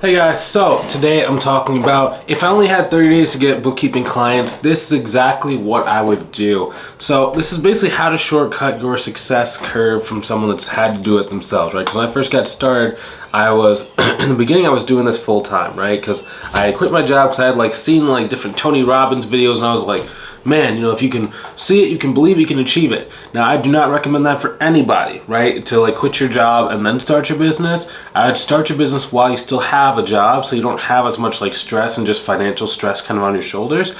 Hey guys, so today I'm talking about if I only had 30 days to get bookkeeping clients, this is exactly what I would do. So this is basically how to shortcut your success curve from someone that's had to do it themselves, right? Because when I first got started, I was, in the beginning I was doing this full time, right? Because I quit my job because I had seen different Tony Robbins videos and I was like, man, if you can see it, you can believe it, you can achieve it. Now, I do not recommend that for anybody, right? To quit your job and then start your business. I'd start your business while you still have a job so you don't have as much stress and just financial stress kind of on your shoulders,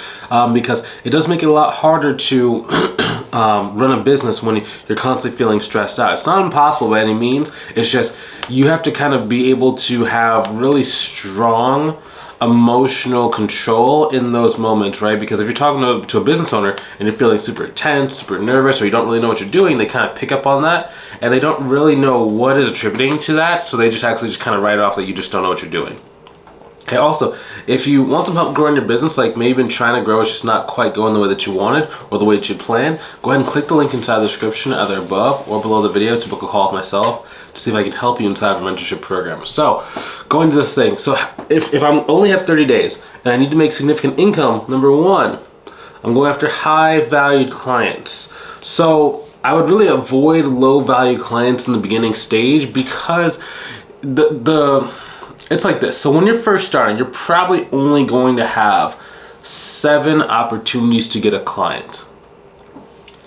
because it does make it a lot harder to run a business when you're constantly feeling stressed out. It's not impossible by any means. It's just you have to kind of be able to have really strong emotional control in those moments, right? Because if you're talking to a business owner and you're feeling super tense, super nervous, or you don't really know what you're doing, they kind of pick up on that and they don't really know what is attributing to that, so they just kind of write off that you just don't know what you're doing. Okay, also, if you want some help growing your business, maybe you've been trying to grow, it's just not quite going the way that you wanted or the way that you planned, go ahead and click the link inside the description, either above or below the video, to book a call with myself to see if I can help you inside of a mentorship program. So, going to this thing. So, if I only have 30 days and I need to make significant income, number one, I'm going after high-valued clients. So, I would really avoid low-value clients in the beginning stage because it's like this. So when you're first starting, you're probably only going to have 7 opportunities to get a client.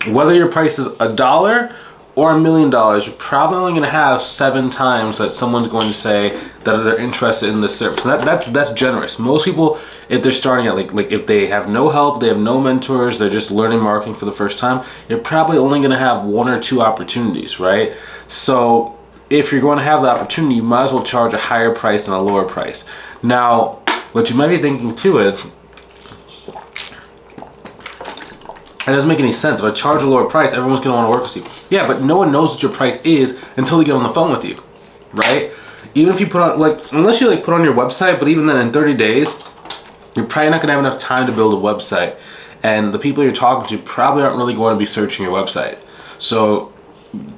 Whether your price is $1 or $1 million, you're probably only going to have 7 times that someone's going to say that they're interested in this service. And that's generous. Most people, if they're starting out, if they have no help, they have no mentors, they're just learning marketing for the first time, you're probably only going to have 1 or 2 opportunities, right? So if you're going to have the opportunity, you might as well charge a higher price than a lower price. Now, what you might be thinking too is, it doesn't make any sense. If I charge a lower price, everyone's going to want to work with you. Yeah, but no one knows what your price is until they get on the phone with you, right? Even if you put on, unless you put on your website, but even then in 30 days, you're probably not going to have enough time to build a website. And the people you're talking to probably aren't really going to be searching your website. So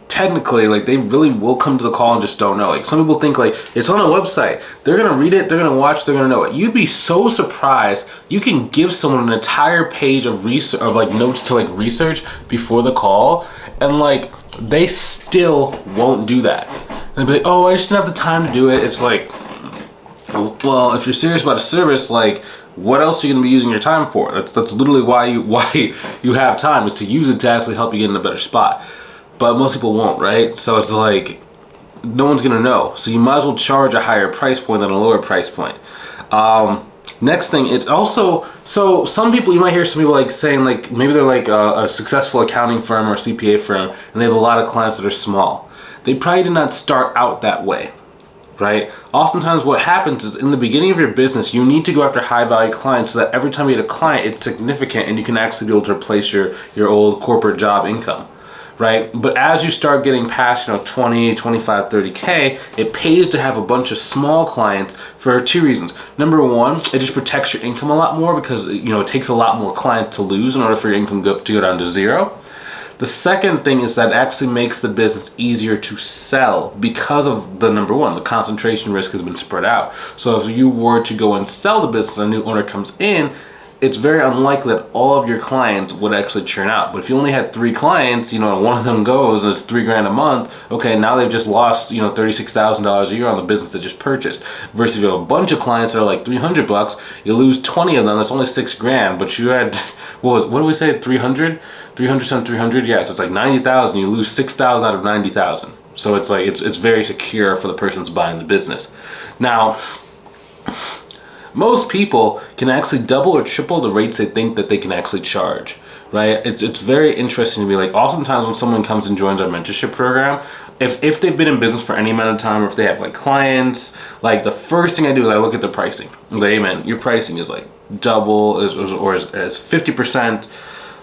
technically, they really will come to the call and just don't know. Some people think it's on a website, they're gonna read it, they're gonna watch, they're gonna know it. You'd be so surprised. You can give someone an entire page of research, of notes to research before the call, and they still won't do that. And they'll be like, oh, I just didn't have the time to do it. It's well, if you're serious about a service, what else are you gonna be using your time for? That's literally why you have time, is to use it to actually help you get in a better spot. But most people won't, right? So it's no one's gonna know. So you might as well charge a higher price point than a lower price point. Next thing, it's also, so some people, you might hear some people saying maybe they're a successful accounting firm or CPA firm and they have a lot of clients that are small. They probably did not start out that way, right? Oftentimes what happens is in the beginning of your business, you need to go after high value clients so that every time you get a client, it's significant and you can actually be able to replace your old corporate job income. Right? But as you start getting past 20, 25, 30K, it pays to have a bunch of small clients for 2 reasons. Number one, it just protects your income a lot more because it takes a lot more clients to lose in order for your income to go down to 0. The second thing is that it actually makes the business easier to sell because of number one, the concentration risk has been spread out. So if you were to go and sell the business and a new owner comes in, it's very unlikely that all of your clients would actually churn out. But if you only had 3 clients, and one of them goes and it's $3,000 a month, okay, now they've just lost, $36,000 a year on the business they just purchased. Versus if you have a bunch of clients that are $300, you lose 20 of them, that's only $6,000. But you had, what do we say, 300? 300 times 300, yeah, so it's 90,000, you lose 6,000 out of 90,000. So it's it's very secure for the person that's buying the business. Now, most people can actually double or triple the rates they think that they can actually charge, right? It's very interesting to be oftentimes when someone comes and joins our mentorship program, if they've been in business for any amount of time, or if they have clients, the first thing I do is I look at the pricing. I'm hey man, your pricing is double or is 50%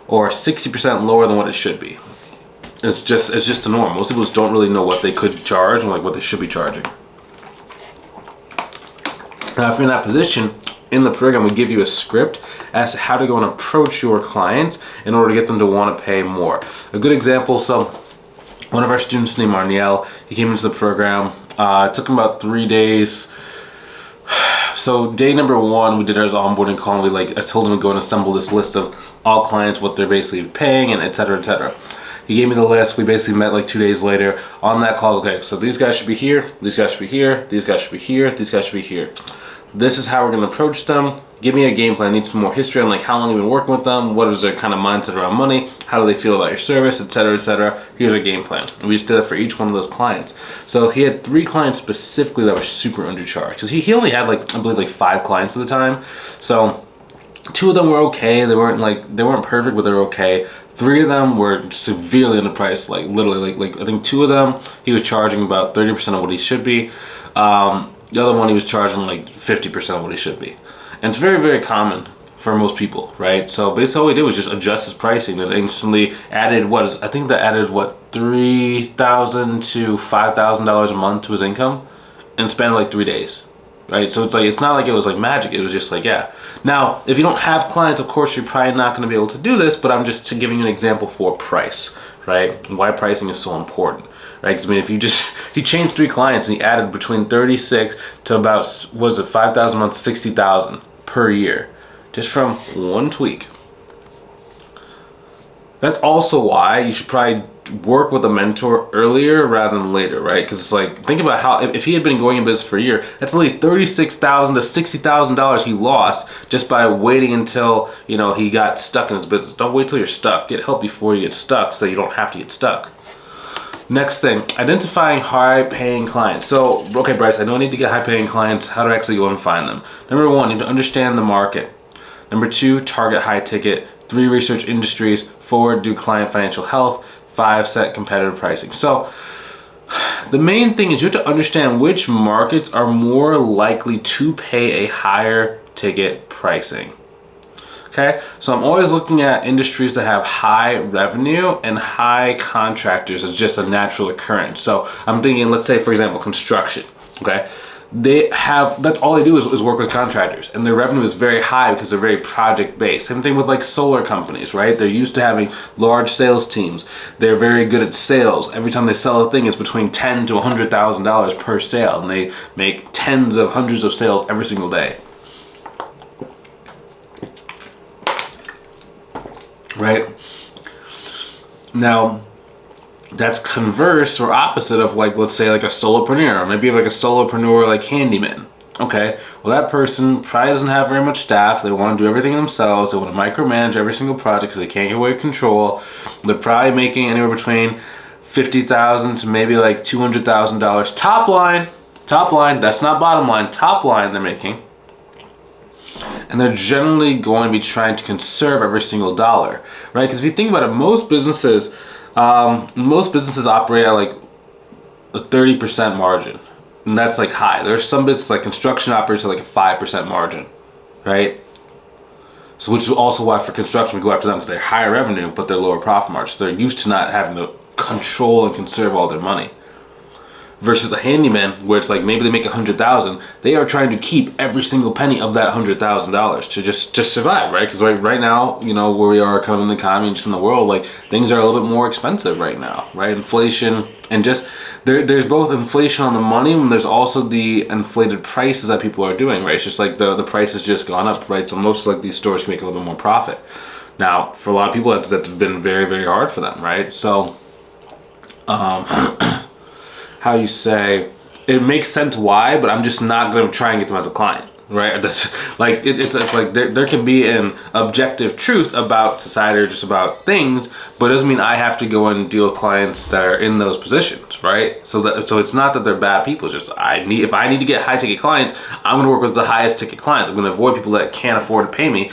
or 60% lower than what it should be. It's just the norm. Most people just don't really know what they could charge and what they should be charging. Now, if you're in that position, in the program, we give you a script as to how to go and approach your clients in order to get them to want to pay more. A good example, so one of our students named Mely Hill, he came into the program. It took him about 3 days. So day number 1, we did our onboarding call, and I told him to go and assemble this list of all clients, what they're basically paying, and et cetera, et cetera. He gave me the list. We basically met like 2 days later on that call. Okay, so these guys should be here, these guys should be here, these guys should be here, these guys should be here. This is how we're gonna approach them. Give me a game plan. I need some more history on like how long you've been working with them, what is their kind of mindset around money, how do they feel about your service, et cetera, et cetera. Here's our game plan. And we just did it for each one of those clients. So he had 3 clients specifically that were super undercharged, because he only had like, I believe like 5 clients at the time. So 2 of them were okay. They weren't perfect, but they were okay. 3 of them were severely underpriced, like literally like I think 2 of them he was charging about 30% of what he should be. The other one he was charging like 50% of what he should be. And it's very, very common for most people, right? So basically all we did was just adjust his pricing and instantly added $3,000 to $5,000 a month to his income and spent like 3 days. Right, so it's not like it was like magic. It was just like, yeah. Now, if you don't have clients, of course, you're probably not going to be able to do this. But I'm just giving you an example for price, right? Why pricing is so important, right? Because I mean, if he changed 3 clients and he added between 36 to about 5,000 a month, 60,000 per year, just from one tweak. That's also why you should probably work with a mentor earlier rather than later, right? Because it's like, think about how if he had been going in business for a year, that's only $36,000 to $60,000 he lost just by waiting until he got stuck in his business. Don't wait till you're stuck. Get help before you get stuck, so you don't have to get stuck. Next thing, identifying high-paying clients. So, okay, Bryce, I know I need to get high-paying clients. How do I actually go and find them? Number 1, you need to understand the market. Number 2, target high ticket. 3, research industries. 4, do client financial health. 5, set competitive pricing. So the main thing is you have to understand which markets are more likely to pay a higher ticket pricing. Okay, so I'm always looking at industries that have high revenue and high contractors as just a natural occurrence. So I'm thinking, let's say for example, construction. Okay, that's all they do is work with contractors, and their revenue is very high because they're very project based. Same thing with like solar companies, right? They're used to having large sales teams. They're very good at sales. Every time they sell a thing, it's between $10,000 to $100,000 per sale, and they make tens of hundreds of sales every single day. Right? Now, that's converse or opposite of like, let's say like a solopreneur, or maybe like a solopreneur like handyman. Okay, well that person probably doesn't have very much staff. They want to do everything themselves. They want to micromanage every single project because they can't get away with control. They're probably making anywhere between $50,000 to maybe like $200,000 top line. That's not bottom line. Top line they're making. And they're generally going to be trying to conserve every single dollar, right? Because if you think about it, most businesses operate at like a 30% margin, and that's like high. There's some businesses like construction operates at like a 5% margin, right? So which is also why for construction we go after them, because they're higher revenue but they're lower profit margins. They're used to not having to control and conserve all their money. Versus a handyman, where it's like maybe they make $100,000, they are trying to keep every single penny of that $100,000 to just survive, right? Because right now, where we are kind of in the economy and just in the world, like things are a little bit more expensive right now, right? Inflation and just there's both inflation on the money, and there's also the inflated prices that people are doing, right? It's just like the price has just gone up, right? So most like these stores can make a little bit more profit. Now, for a lot of people, that's been very, very hard for them, right? So, how you say, it makes sense why, but I'm just not going to try and get them as a client, right? That's like it's like there can be an objective truth about society or just about things, but it doesn't mean I have to go and deal with clients that are in those positions, right? So it's not that they're bad people. It's just if I need to get high ticket clients, I'm going to work with the highest ticket clients. I'm going to avoid people that can't afford to pay me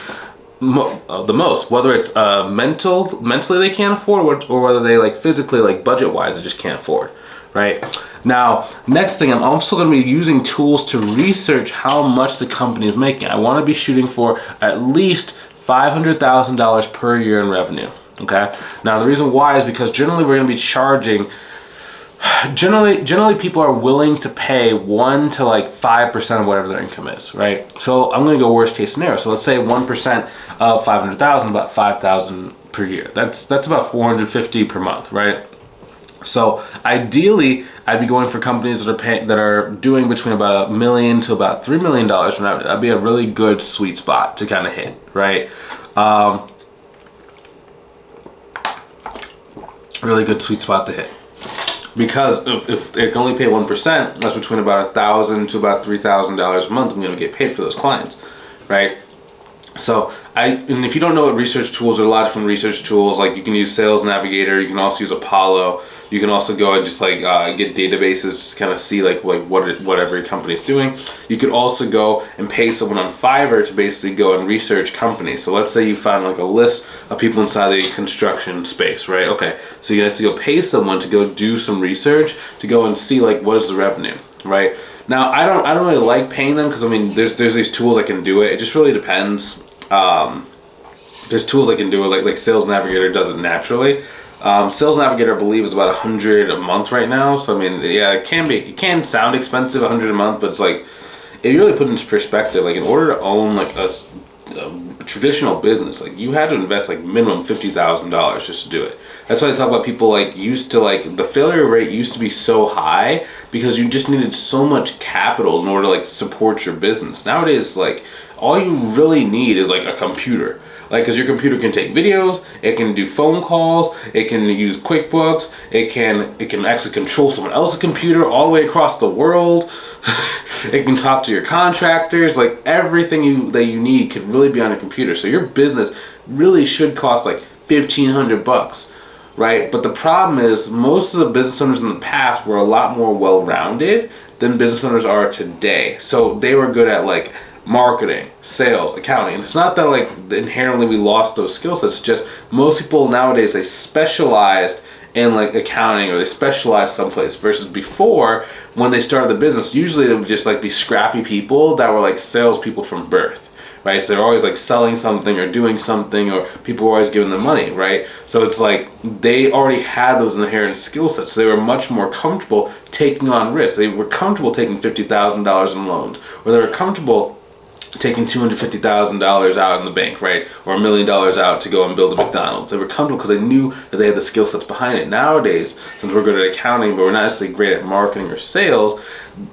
the most, whether it's mentally they can't afford, or whether they like physically, like budget wise, they just can't afford. Right? Now, next thing, I'm also going to be using tools to research how much the company is making. I want to be shooting for at least $500,000 per year in revenue. Okay? Now, the reason why is because generally we're going to be charging. Generally, people are willing to pay 1 to like 5% of whatever their income is, right? So I'm going to go worst case scenario. So let's say 1% of 500,000, about 5,000 per year. That's about $450 per month, right? So ideally, I'd be going for companies that are doing between about $1 million to about $3 million from revenue. That'd be a really good sweet spot to kind of hit, right? Really good sweet spot to hit. Because if they can only pay 1%, that's between about $1,000 to about $3,000 a month. I'm going to get paid for those clients, right? So and if you don't know what research tools, there are a lot of different research tools. Like you can use Sales Navigator, you can also use Apollo. You can also go and just like get databases, just kind of see like what every company is doing. You could also go and pay someone on Fiverr to basically go and research companies. So let's say you find like a list of people inside the construction space, right? Okay, so you have to go pay someone to go do some research to go and see like what is the revenue, right? Now I don't really like paying them because I mean there's these tools I can do it. It just really depends. There's tools I can do it like Sales Navigator does it naturally. Sales Navigator, I believe, is about $100 a month right now. So I mean, yeah, it can sound expensive, $100 a month, but it's like, if you really put it into perspective, like in order to own like a traditional business, like you had to invest like minimum $50,000 just to do it. That's why I talk about people like used to like the failure rate used to be so high because you just needed so much capital in order to like support your business. Nowadays, like all you really need is like a computer. Like, because your computer can take videos, it can do phone calls, it can use QuickBooks, it can actually control someone else's computer all the way across the world. It can talk to your contractors. Like everything that you need could really be on a computer. So your business really should cost like $1,500, right? But the problem is most of the business owners in the past were a lot more well-rounded than business owners are today. So they were good at like marketing, sales, accounting. And it's not that like inherently we lost those skill sets. It's just most people nowadays, they specialized in like accounting or they specialized someplace versus before when they started the business, usually they would just like be scrappy people that were like salespeople from birth. Right, so they're always like selling something or doing something, or people were always giving them money, right? So it's like they already had those inherent skill sets. So they were much more comfortable taking on risks. They were comfortable taking $50,000 in loans, or they were comfortable taking $250,000 out in the bank, right? Or $1 million out to go and build a McDonald's. They were comfortable because they knew that they had the skill sets behind it. Nowadays, since we're good at accounting, but we're not necessarily great at marketing or sales,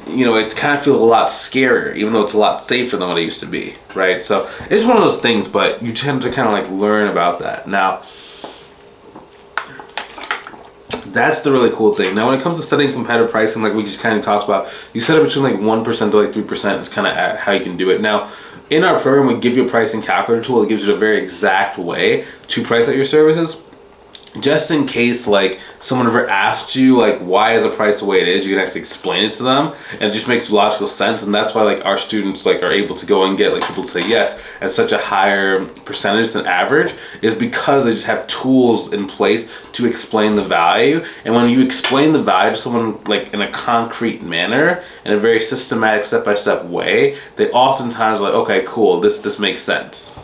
you know, it's kind of feels a lot scarier, even though it's a lot safer than what it used to be, right? So it's one of those things, but you tend to kind of like learn about that. Now, that's the really cool thing. Now, when it comes to setting competitive pricing, like we just kind of talked about, you set it between like 1% to like 3% is kind of how you can do it. Now, in our program, we give you a pricing calculator tool. It gives you a very exact way to price out your services. Just in case like someone ever asked you like why is a price the way it is, you can actually explain it to them, and it just makes logical sense. And that's why like our students like are able to go and get like people to say yes at such a higher percentage than average, is because they just have tools in place to explain the value. And when you explain the value to someone like in a concrete manner, in a very systematic step-by-step way, they oftentimes are like, okay, cool, this makes sense.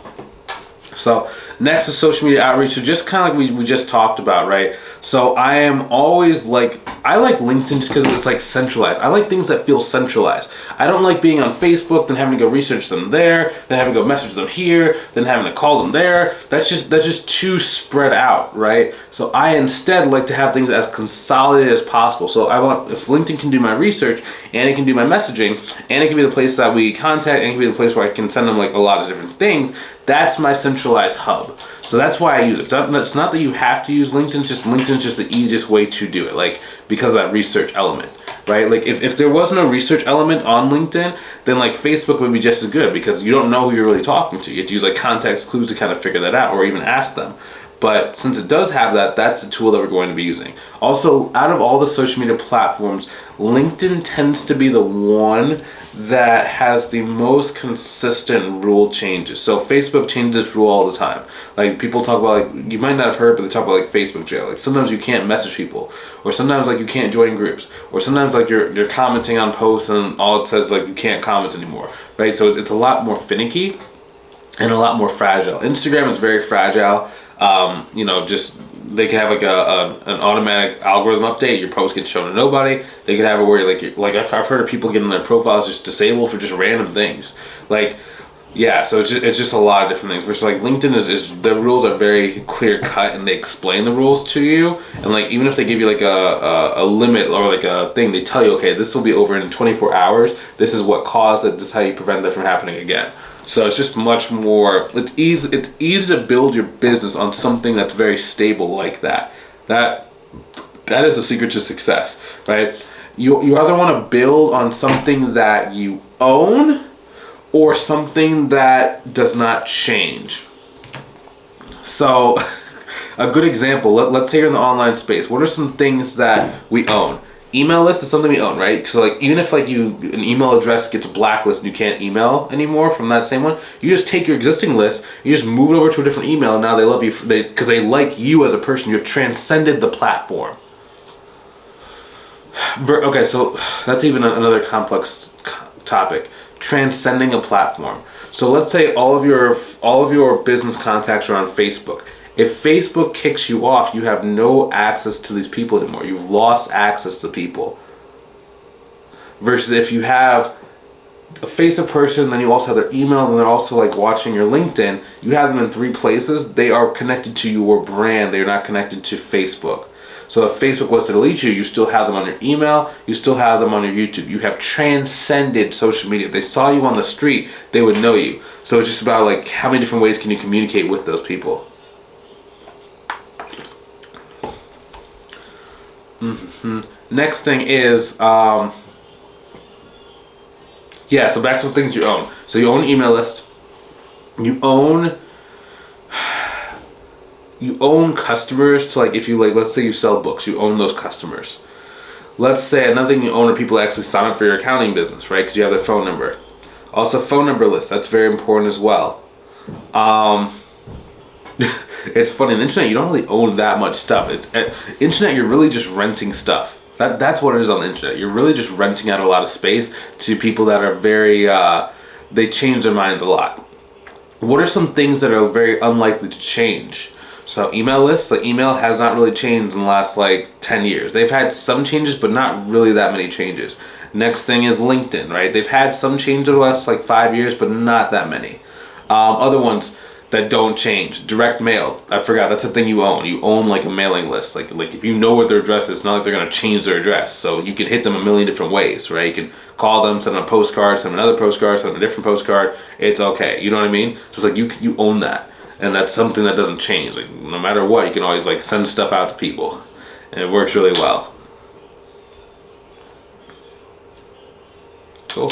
So next is social media outreach. So just kind of like we just talked about, right? So I am always like, I like LinkedIn just because it's like centralized. I like things that feel centralized. I don't like being on Facebook, then having to go research them there, then having to go message them here, then having to call them there. That's just too spread out, right? So I instead like to have things as consolidated as possible. So I want, if LinkedIn can do my research and it can do my messaging and it can be the place that we contact and it can be the place where I can send them like a lot of different things, that's my centralized hub. So that's why I use it. It's not that you have to use LinkedIn, it's just LinkedIn's just the easiest way to do it, like because of that research element, right? Like if there was no research element on LinkedIn, then like Facebook would be just as good because you don't know who you're really talking to. You have to use like context clues to kind of figure that out or even ask them. But since it does have that, that's the tool that we're going to be using. Also, out of all the social media platforms, LinkedIn tends to be the one that has the most consistent rule changes. So Facebook changes its rule all the time. Like people talk about, like you might not have heard, but they talk about like Facebook jail. Like sometimes you can't message people, or sometimes like you can't join groups, or sometimes like you're commenting on posts and all it says like you can't comment anymore, right? So it's a lot more finicky and a lot more fragile. Instagram is very fragile. Just they can have like an automatic algorithm update. Your post gets shown to nobody. They could have it where like I've heard of people getting their profiles just disabled for just random things. Like Yeah, so it's just a lot of different things. Versus like LinkedIn is the rules are very clear cut and they explain the rules to you. And like even if they give you like a limit or like a thing, they tell you, okay, this will be over in 24 hours. This is what caused it. This is how you prevent that from happening again. So it's just much more. It's easy to build your business on something that's very stable like that. That is the secret to success, right? You either want to build on something that you own or something that does not change. So a good example, let's say you're in the online space. What are some things that we own? Email list is something we own, right? So like even if like an email address gets blacklisted and you can't email anymore from that same one, you just take your existing list, you just move it over to a different email, and now they love you because they like you as a person. You've transcended the platform. Okay, so that's even another complex topic. Transcending a platform. So let's say all of your business contacts are on Facebook. If Facebook kicks you off, you have no access to these people anymore. You've lost access to people. Versus if you have a Facebook person, then you also have their email, and they're also like watching your LinkedIn, you have them in 3 places. They are connected to your brand. They're not connected to Facebook. So if Facebook was to delete you, you still have them on your email, you still have them on your YouTube. You have transcended social media. If they saw you on the street, they would know you. So it's just about like how many different ways can you communicate with those people. Next thing is, so back to the things you own. So you own an email list. You own customers to like, if you like, let's say you sell books, you own those customers. Let's say another thing you own are people that actually sign up for your accounting business, right? Because you have their phone number. Also phone number list, that's very important as well. It's funny, on the internet you don't really own that much stuff. Internet, you're really just renting stuff. That's what it is on the internet. You're really just renting out a lot of space to people that are very, they change their minds a lot. What are some things that are very unlikely to change? So email lists, like email has not really changed in the last like 10 years. They've had some changes, but not really that many changes. Next thing is LinkedIn, right? They've had some change in the last like 5 years, but not that many. Other ones that don't change, direct mail. I forgot, that's a thing you own. You own like a mailing list. Like if you know what their address is, it's not like they're gonna change their address. So you can hit them a million different ways, right? You can call them, send them a postcard, send them another postcard, send them a different postcard. It's okay, you know what I mean? So it's like you own that. And that's something that doesn't change. Like no matter what, you can always like send stuff out to people, and it works really well. Cool.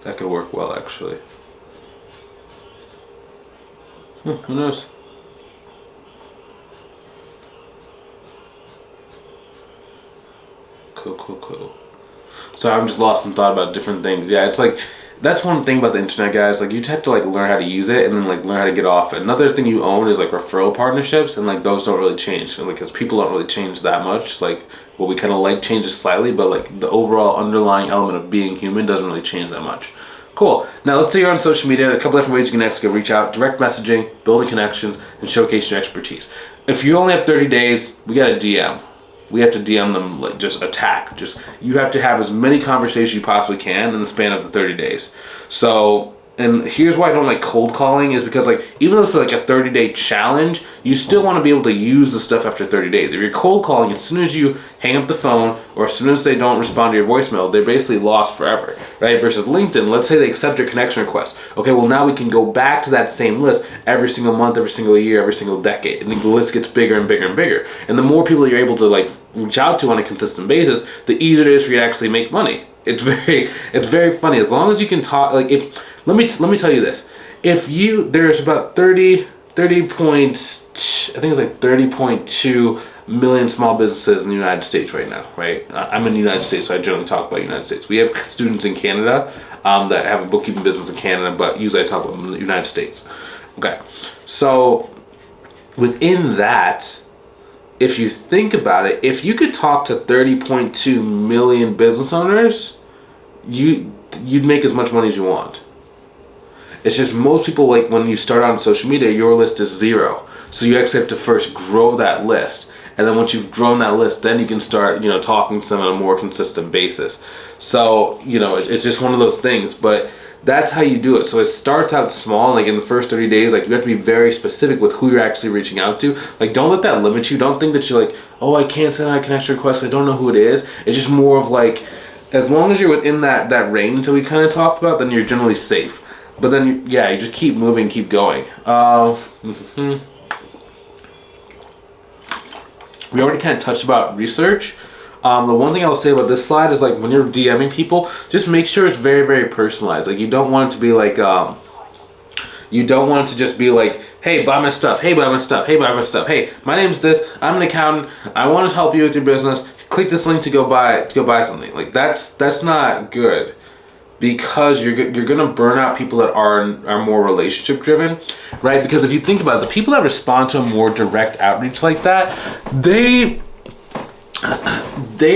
That could work well, actually. Who knows? Cool. So I'm just lost in thought about different things. Yeah, it's like, that's one thing about the internet, guys. Like you just have to like learn how to use it and then like learn how to get off it. Another thing you own is like referral partnerships, and like those don't really change, and because people don't really change that much. Like what we kind of like changes slightly, but like the overall underlying element of being human doesn't really change that much. Cool. Now let's say you're on social media. A couple different ways you can actually reach out: direct messaging, building connections, and showcase your expertise. If you only have 30 days, we got a DM. We have to DM them, like just attack. You have to have as many conversations you possibly can in the span of the 30 days. So, and here's why I don't like cold calling is because like even though it's like a 30-day challenge, you still want to be able to use the stuff after 30 days. If you're cold calling, as soon as you hang up the phone or as soon as they don't respond to your voicemail, they're basically lost forever, right? Versus LinkedIn, let's say they accept your connection request. Okay, well now we can go back to that same list every single month, every single year, every single decade, and the list gets bigger and bigger and bigger. And the more people you're able to like reach out to on a consistent basis, the easier it is for you to actually make money. It's very funny. As long as you can talk, like let me tell you this. If there's about 30.2 million small businesses in the United States right now, right? I'm in the United States, so I generally talk about the United States. We have students in Canada that have a bookkeeping business in Canada, but usually I talk about the United States. Okay, so within that, if you think about it, if you could talk to 30.2 million business owners, you'd make as much money as you want. It's just most people, like when you start on social media, your list is 0. So you actually have to first grow that list. And then once you've grown that list, then you can start, talking to them on a more consistent basis. So, it's just one of those things, but that's how you do it. So it starts out small, like in the first 30 days, like you have to be very specific with who you're actually reaching out to. Like, don't let that limit you. Don't think that you're like, oh, I can't send out a connection request, I don't know who it is. It's just more of like, as long as you're within that range that we kind of talked about, then you're generally safe. But then, you just keep moving, keep going. We already kind of touched about research. The one thing I will say about this slide is, like, when you're DMing people, just make sure it's very, very personalized. Like, you don't want it to be like, you don't want it to just be like, hey, buy my stuff, hey, buy my stuff, hey, buy my stuff, hey, my name's this, I'm an accountant, I want to help you with your business, click this link to go buy something. Like, that's not good, because you're gonna burn out people that are more relationship driven, right? Because if you think about it, the people that respond to a more direct outreach like that, they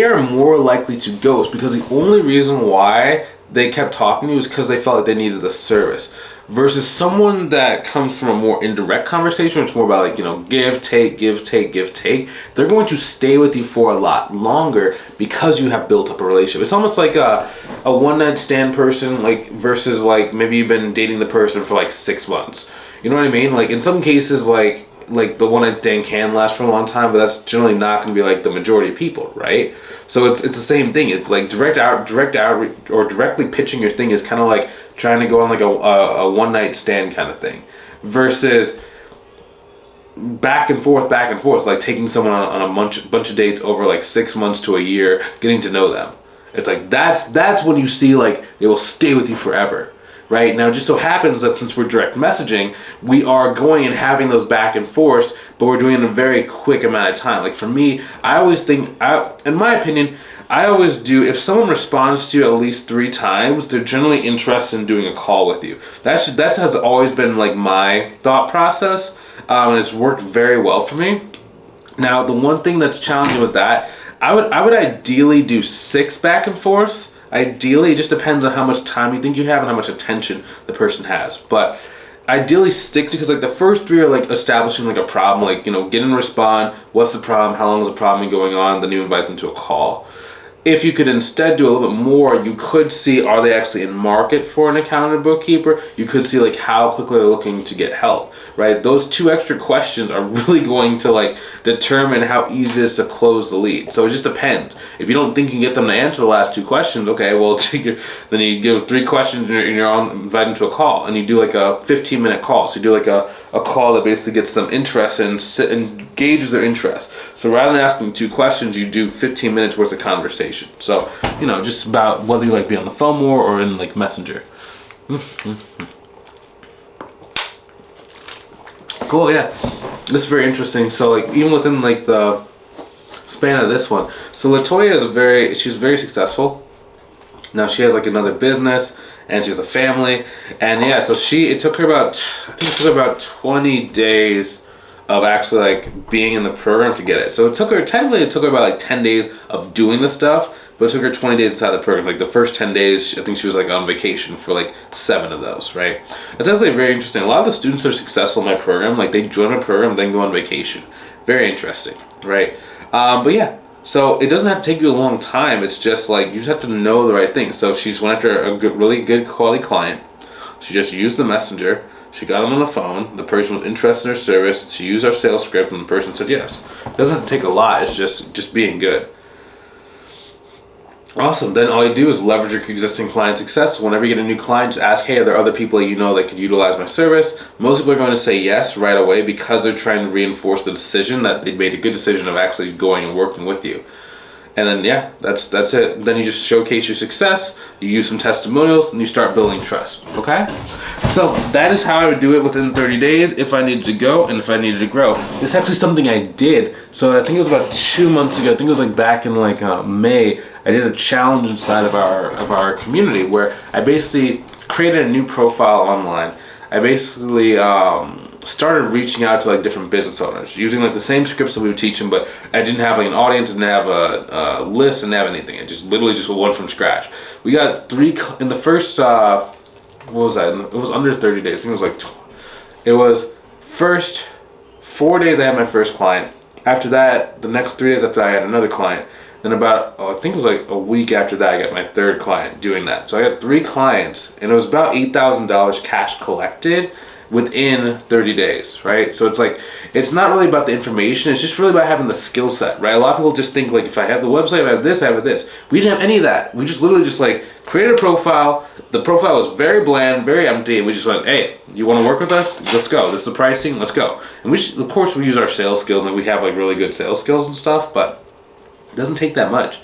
are more likely to ghost, because the only reason why they kept talking to you is because they felt like they needed the service. Versus someone that comes from a more indirect conversation, it's more about like, give, take, give, take, give, take. They're going to stay with you for a lot longer because you have built up a relationship. It's almost like a one-night stand person, like, versus like maybe you've been dating the person for like 6 months. You know what I mean? Like, in some cases, like the one-night stand can last for a long time, but that's generally not going to be like the majority of people, right? So it's the same thing. It's like direct outreach or directly pitching your thing is kind of like trying to go on like a one-night stand kind of thing, versus back and forth, like taking someone on a bunch of dates over like 6 months to a year, getting to know them. It's like that's when you see like they will stay with you forever. Right now, it just so happens that since we're direct messaging, we are going and having those back and forth, but we're doing it in a very quick amount of time. Like, for me, I always think, in my opinion, I always do, if someone responds to you at least 3 times, they're generally interested in doing a call with you. That has always been like my thought process, and it's worked very well for me. Now, the one thing that's challenging with that, I would ideally do 6 back and forths. Ideally, it just depends on how much time you think you have and how much attention the person has. But ideally 6, because like the first 3 are like establishing like a problem, like, get and respond, what's the problem, how long is the problem going on, then you invite them to a call. If you could instead do a little bit more, you could see, are they actually in market for an accountant or bookkeeper? You could see like how quickly they're looking to get help, right? Those 2 extra questions are really going to like determine how easy it is to close the lead. So it just depends. If you don't think you can get them to answer the last 2 questions, okay, well, then you give 3 questions and you're invited to a call, and you do like a 15-minute call. So you do like a call that basically gets them interested and gauges their interest. So rather than asking 2 questions, you do 15 minutes worth of conversation. So, just about whether you like be on the phone more or in like Messenger. Cool, yeah. This is very interesting. So like even within like the span of this one. So Latoya she's very successful. Now she has like another business and she has a family. And yeah, so it took her about 20 days of actually like being in the program to get it. So it took her about like 10 days of doing the stuff, but it took her 20 days inside the program. Like the first 10 days, I think she was like on vacation for like 7 of those, right? It's actually very interesting. A lot of the students that are successful in my program, like they join my program, then go on vacation. Very interesting, right? But yeah, so it doesn't have to take you a long time. It's just like, you just have to know the right thing. So she just went after a really good quality client. She just used the messenger. She got him on the phone. The person was interested in her service. She used our sales script, and the person said yes. It doesn't have to take a lot. It's just being good. Awesome. Then all you do is leverage your existing client success. Whenever you get a new client, just ask, hey, are there other people that could utilize my service? Most people are going to say yes right away because they're trying to reinforce the decision that they made a good decision of actually going and working with you. And then, yeah, that's it. Then you just showcase your success, you use some testimonials, and you start building trust, okay? So that is how I would do it within 30 days if I needed to go and if I needed to grow. It's actually something I did. So I think it was about 2 months ago. I think it was like back in like May. I did a challenge inside of our community where I basically created a new profile online. I basically started reaching out to like different business owners using like the same scripts that we would teach them, but I didn't have like an audience, didn't have a list, didn't have anything. It just literally just one from scratch. We got 3 in the first what was that? It was under 30 days. I think it was first 4 days I had my first client. After that, the next 3 days after that, I had another client. Then about, I think it was like a week after that, I got my third client doing that. So I got 3 clients, and it was about $8,000 cash collected within 30 days, right? So it's like, it's not really about the information, it's just really about having the skill set, right? A lot of people just think like, if I have the website, I have this, I have this. We didn't have any of that. We just literally just like created a profile. The profile was very bland, very empty, and we just went, hey, you want to work with us? Let's go. This is the pricing, let's go. And we just, of course, we use our sales skills, and we have like really good sales skills and stuff, but it doesn't take that much.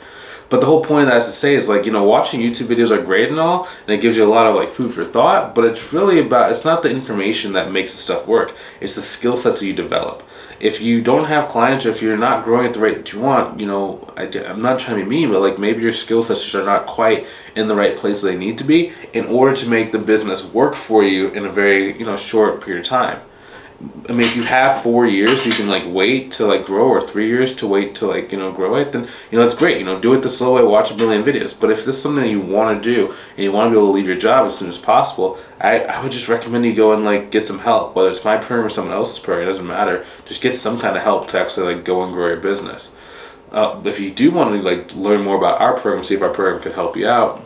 But the whole point of that is to say is like, you know, watching YouTube videos are great and all, and it gives you a lot of like food for thought, but it's really about, it's not the information that makes the stuff work. It's the skill sets that you develop. If you don't have clients, or if you're not growing at the rate that you want, you know, I'm not trying to be mean, but like maybe your skill sets just are not quite in the right place that they need to be in order to make the business work for you in a very, you know, short period of time. I mean, if you have 4 years, you can like wait to like grow, or 3 years to wait to like, you know, grow it, then, you know, it's great. You know, do it the slow way, watch a million videos. But if this is something that you want to do and you want to be able to leave your job as soon as possible, I would just recommend you go and like get some help, whether it's my program or someone else's program, it doesn't matter. Just get some kind of help to actually like go and grow your business. If you do want to like learn more about our program, see if our program can help you out,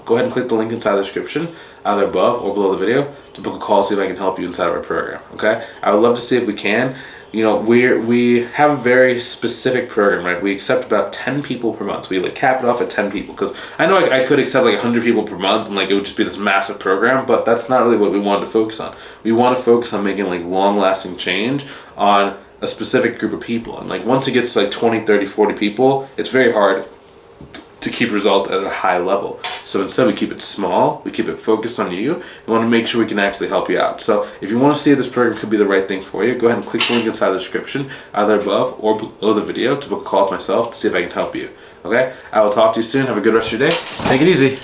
go ahead and click the link inside the description, either above or below the video, to book a call, see if I can help you inside of our program. Okay, I would love to see if we can. You know, we have a very specific program, right? We accept about 10 people per month. So we like cap it off at 10 people, because I know I could accept like 100 people per month, and like it would just be this massive program, but that's not really what we wanted to focus on. We want to focus on making like long-lasting change on a specific group of people. And like once it gets to like 20, 30, 40 people, it's very hard to keep results at a high level. So instead we keep it small, we keep it focused on you. We want to make sure we can actually help you out. So if you want to see if this program could be the right thing for you, go ahead and click the link inside the description, either above or below the video, to book a call with myself to see if I can help you. Okay, I will talk to you soon. Have a good rest of your day. Take it easy.